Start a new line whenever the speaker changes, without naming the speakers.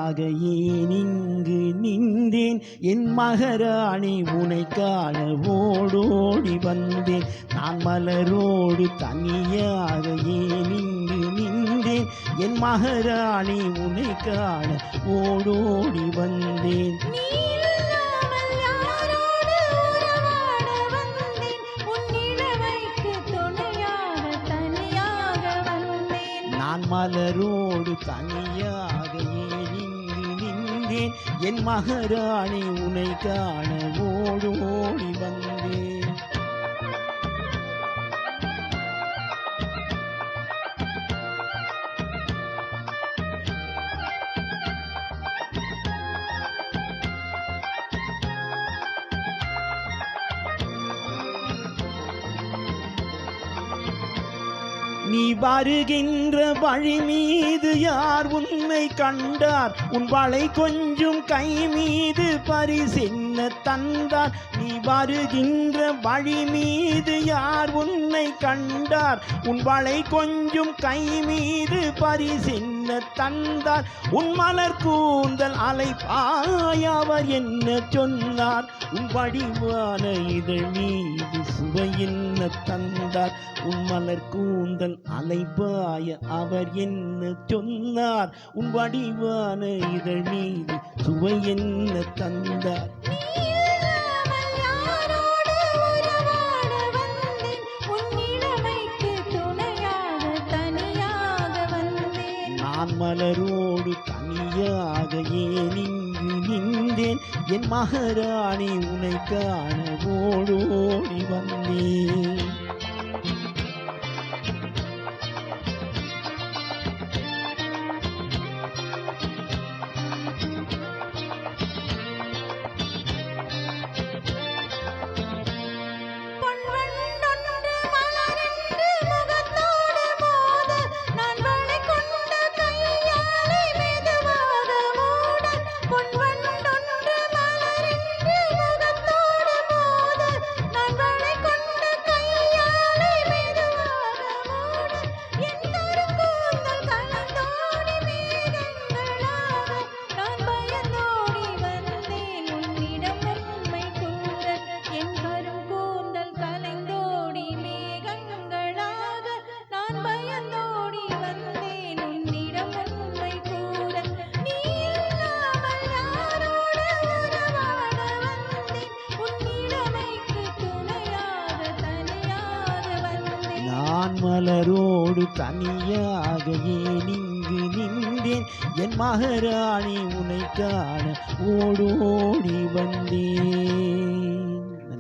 தனியாக ஏன் இங்கு நின்றேன் என் மகாராணி உனை காண ஓடோடி வந்தேன் நான் மலரோடு தனியாக ஏன் இங்கு நின்றேன் என் மகாராணி உனை காண ஓடோடி வந்தேன் நான் மலரோடு தனியாக ஏன் இங்கு நின்றேன் என் மகாராணி உனை காண ஓடோடி வந்தேன் நீ வருகின்ற வழி மீது யார் உன்னை கண்டார் உன் வளை கொஞ்சம் கை மீது பரிசென்ன தந்தார் நீ வருகின்ற வழி மீது யார் உன்னை கண்டார் உன் வளை கொஞ்சம் கை மீது பரிசென்ன தந்தார் உன் மலர் கூந்தல் அலைப்பாய் அவர் என்ன சொன்னார் உன் வடிவான இதழ் மீது சுவை என்ன தந்தார் உன் மலர் கூந்தல் அலைப்பாய அவர் என்ன சொன்னார் உன் வடிவான இதழ் மீது சுவை என்ன தந்தார் நான் மலரோடு தனியாக ஏன் இங்கு நின்றேன் என் மகாராணி உனை காண ஓடோடி வந்தேன் நான் மலரோடு தனியாக ஏன் இங்கு நின்றேன் என் மகாராணி உனை காண ஓடோ